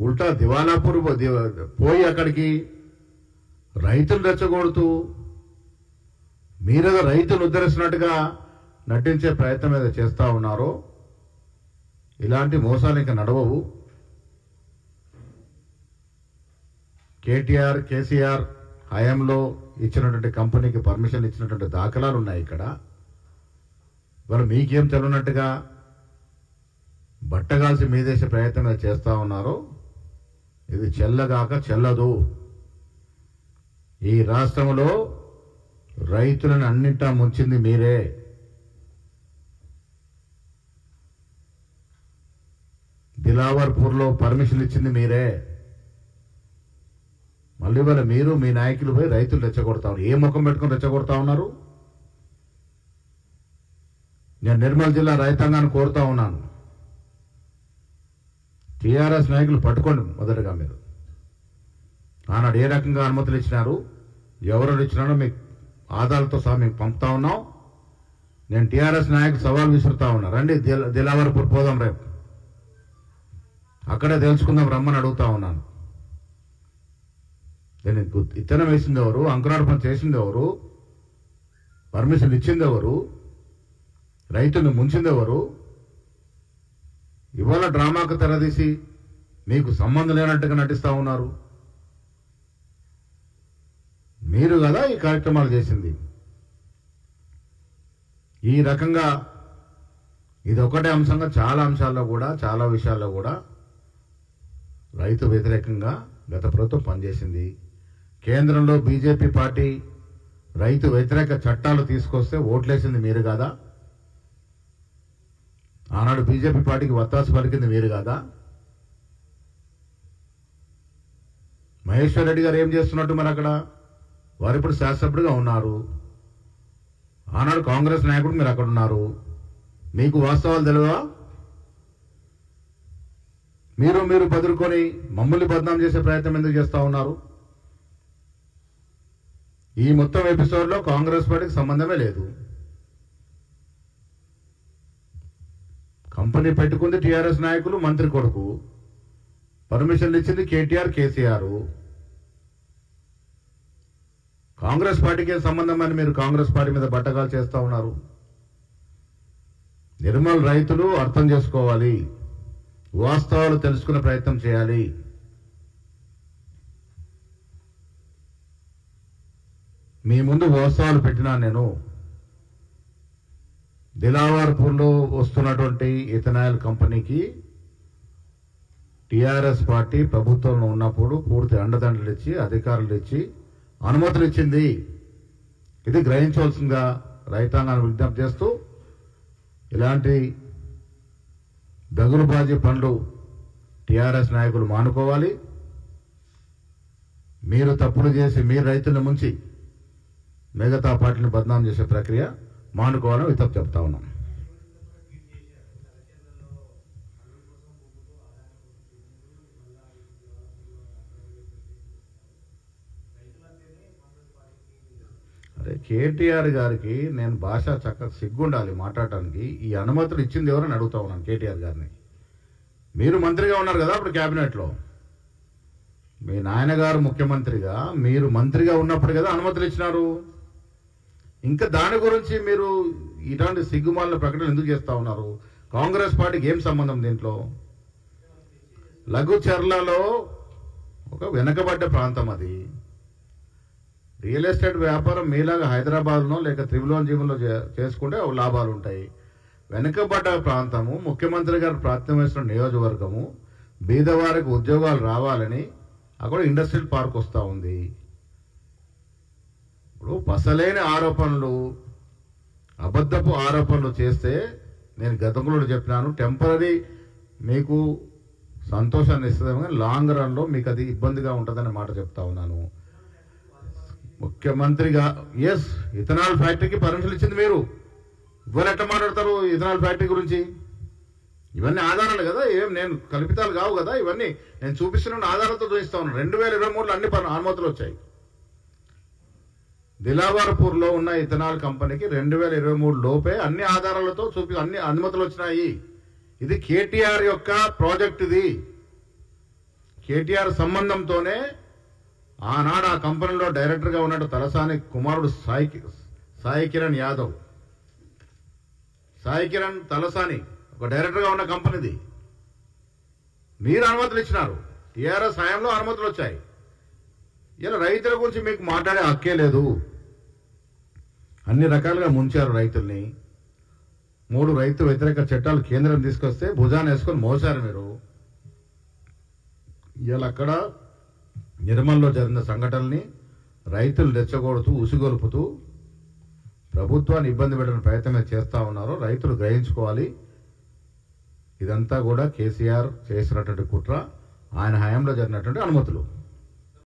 ఉల్టా దివాలాపూర్ పోయి అక్కడికి రైతులు రెచ్చగొడుతూ మీరేదో రైతులు ఉద్ధరిస్తున్నట్టుగా నటించే ప్రయత్నం ఏదో చేస్తూ ఉన్నారో ఇలాంటి మోసాలు ఇంకా నడవవు. కేసీఆర్ హయాంలో ఇచ్చినటువంటి కంపెనీకి పర్మిషన్ ఇచ్చినటువంటి దాఖలాలు ఉన్నాయి ఇక్కడ. వాళ్ళు మీకేం తెలియనట్టుగా బట్టగాల్సి మీదేసే ప్రయత్నం చేస్తూ ఉన్నారో ఇది చెల్లగాక చెల్లదు. ఈ రాష్ట్రంలో రైతులను అన్నింటా ముంచింది మీరే. దిలావర్పూర్లో పర్మిషన్ ఇచ్చింది మీరే. మళ్ళీ వాళ్ళ మీరు మీ నాయకులు పోయి రైతులు రెచ్చగొడతా ఉన్నారు. ఏ ముఖం పెట్టుకుని రెచ్చగొడతా ఉన్నారు? నేను నిర్మల్ జిల్లా రైతాంగాన్ని కోరుతా ఉన్నాను, టీఆర్ఎస్ నాయకులు పట్టుకోండి. మొదటగా మీరు ఆనాడు ఏ రకంగా అనుమతులు ఇచ్చినారు, ఎవరు ఇచ్చినారో మీకు ఆధారాలతో సహా మీకు పంపుతా ఉన్నాం. నేను టీఆర్ఎస్ నాయకులు సవాల్ విసురుతా ఉన్నా, రండి దిలావర్పూర్ పోదాం, రేపు అక్కడే తెలుసుకుందాం రమ్మని అడుగుతా ఉన్నాను. నేను ఇత్తనం వేసింది ఎవరు, అంకురార్పణ చేసింది ఎవరు, పర్మిషన్ ఇచ్చింది ఎవరు, రైతులను ముంచింది ఎవరు? ఇవాళ డ్రామాకు తెరదీసి మీకు సంబంధం లేనట్టుగా నటిస్తా ఉన్నారు. మీరు కదా ఈ కార్యక్రమాలు చేసింది. ఈ రకంగా ఇది ఒకటే అంశంగా చాలా అంశాల్లో కూడా చాలా విషయాల్లో కూడా రైతు వ్యతిరేకంగా గత ప్రభుత్వం పనిచేసింది. కేంద్రంలో బీజేపీ పార్టీ రైతు వ్యతిరేక చట్టాలు తీసుకొస్తే ఓట్లేసింది మీరు కాదా? ఆనాడు బీజేపీ పార్టీకి వత్తాసు పలికింది మీరు కాదా? మహేశ్వర్ రెడ్డి గారు ఏం చేస్తున్నట్టు మరి అక్కడ? వారు ఇప్పుడు శాసనసభ్యుడిగా ఉన్నారు. ఆనాడు కాంగ్రెస్ నాయకుడు మీరు అక్కడ ఉన్నారు. మీకు వాస్తవాలు తెలియవా? మీరు బెదురుకొని మమ్మల్ని బదనాం చేసే ప్రయత్నం ఎందుకు చేస్తా ఉన్నారు? ఈ మొత్తం ఎపిసోడ్లో కాంగ్రెస్ పార్టీకి సంబంధమే లేదు. కంపెనీ పెట్టుకుంది టీఆర్ఎస్ నాయకులు, మంత్రి కొడుకు. పర్మిషన్లు ఇచ్చింది కేటీఆర్, కేసీఆర్. కాంగ్రెస్ పార్టీకి సంబంధం అని మీరు కాంగ్రెస్ పార్టీ మీద బట్టగాలు చేస్తా ఉన్నారు. నిర్మల్ రైతులు అర్థం చేసుకోవాలి, వాస్తవాలు తెలుసుకునే ప్రయత్నం చేయాలి. మీ ముందు వాస్తవాలు పెట్టినా నేను దిలావర్పూర్లో వస్తున్నటువంటి ఇథనాయిల్ కంపెనీకి టీఆర్ఎస్ పార్టీ ప్రభుత్వంలో ఉన్నప్పుడు పూర్తి అండదండలు ఇచ్చి అధికారులు ఇచ్చి అనుమతులు ఇచ్చింది. ఇది గ్రహించవలసిందిగా రైతాంగాన్ని విజ్ఞప్తి చేస్తూ ఇలాంటి దగులుబాజీ పనులు టీఆర్ఎస్ నాయకులు మానుకోవాలి. మీరు తప్పులు చేసి మీరు రైతులను ముంచి మిగతా పార్టీని బదనాం చేసే ప్రక్రియ మానుకోవాలని విజ్ఞప్తి చెప్తా ఉన్నాం. అరే కేటీఆర్ గారికి నేను భాష చక్కగా సిగ్గుండాలి మాట్లాడటానికి. ఈ అనుమతులు ఇచ్చింది ఎవరని అడుగుతా ఉన్నాను కేటీఆర్ గారిని. మీరు మంత్రిగా ఉన్నారు కదా అప్పుడు క్యాబినెట్లో, మీ నాయనగారు ముఖ్యమంత్రిగా మీరు మంత్రిగా ఉన్నప్పుడు కదా అనుమతులు ఇచ్చినారు. ఇంకా దాని గురించి మీరు ఇలాంటి సిగ్గుమాలిన ప్రకటన ఎందుకు చేస్తా ఉన్నారు? కాంగ్రెస్ పార్టీకి ఏం సంబంధం దీంట్లో? లఘుచర్లలో ఒక వెనకబడ్డ ప్రాంతం అది. రియల్ ఎస్టేట్ వ్యాపారం మీలాగా హైదరాబాద్లో లేక త్రిభువనజీవంలో చేసుకుంటే లాభాలు ఉంటాయి. వెనుకబడ్డ ప్రాంతము, ముఖ్యమంత్రి గారు ప్రాతినిధ్యం వహిస్తున్న నియోజకవర్గము, బీదవారికి ఉద్యోగాలు రావాలని అక్కడ ఇండస్ట్రియల్ పార్క్ వస్తూ ఉంది. ఇప్పుడు పసలేని ఆరోపణలు, అబద్ధపు ఆరోపణలు చేస్తే నేను గతంలో చెప్పినాను, టెంపరీ మీకు సంతోషాన్ని ఇస్తుందేమో కానీ లాంగ్ రన్లో మీకు అది ఇబ్బందిగా ఉంటుందనే మాట చెప్తా ఉన్నాను. ముఖ్యమంత్రిగా ఎస్ ఇథనాల్ ఫ్యాక్టరీకి పర్మిషన్ ఇచ్చింది మీరు. ఇవాళ ఎట్లా మాట్లాడతారు ఇథనాల్ ఫ్యాక్టరీ గురించి? ఇవన్నీ ఆధారాలు కదా, ఏం నేను కల్పితాలు కావు కదా. ఇవన్నీ నేను చూపిస్తున్న ఆధారాలతో చూపిస్తా ఉన్నాను. 2023లో అన్ని అనుమతులు వచ్చాయి. దిలావర్పూర్లో ఉన్న ఇథనాల్ కంపెనీకి 2023 లోపే అన్ని ఆధారాలతో అన్ని అనుమతులు వచ్చినాయి. ఇది కేటీఆర్ యొక్క ప్రాజెక్ట్. ఇది కేటీఆర్ సంబంధంతోనే ఆనాడు ఆ కంపెనీలో డైరెక్టర్గా ఉన్నట్టు తలసాని కుమారుడు సాయి కిరణ్ యాదవ్, సాయి కిరణ్ తలసాని ఒక డైరెక్టర్గా ఉన్న కంపెనీది. మీరు అనుమతులు ఇచ్చినారు, టీఆర్ఎస్ హయాంలో అనుమతులు వచ్చాయి. ఇలా రైతుల గురించి మీకు మాట్లాడే హక్కే లేదు. అన్ని రకాలుగా ముంచారు రైతుల్ని. 3 రైతు వ్యతిరేక చట్టాలు కేంద్రం తీసుకొస్తే భుజాన్ని వేసుకొని మోసారు మీరు. ఇలా అక్కడ నిర్మల్లో జరిగిన సంఘటనల్ని రైతులు రెచ్చగొడుతూ ఉసిగొలుపుతూ ప్రభుత్వాన్ని ఇబ్బంది పెట్టడం ప్రయత్నమే చేస్తా ఉన్నారు. రైతులు గ్రహించుకోవాలి, ఇదంతా కూడా కేసీఆర్ చేసినటువంటి కుట్ర, ఆయన హయాంలో జరిగినటువంటి అనుమతులు.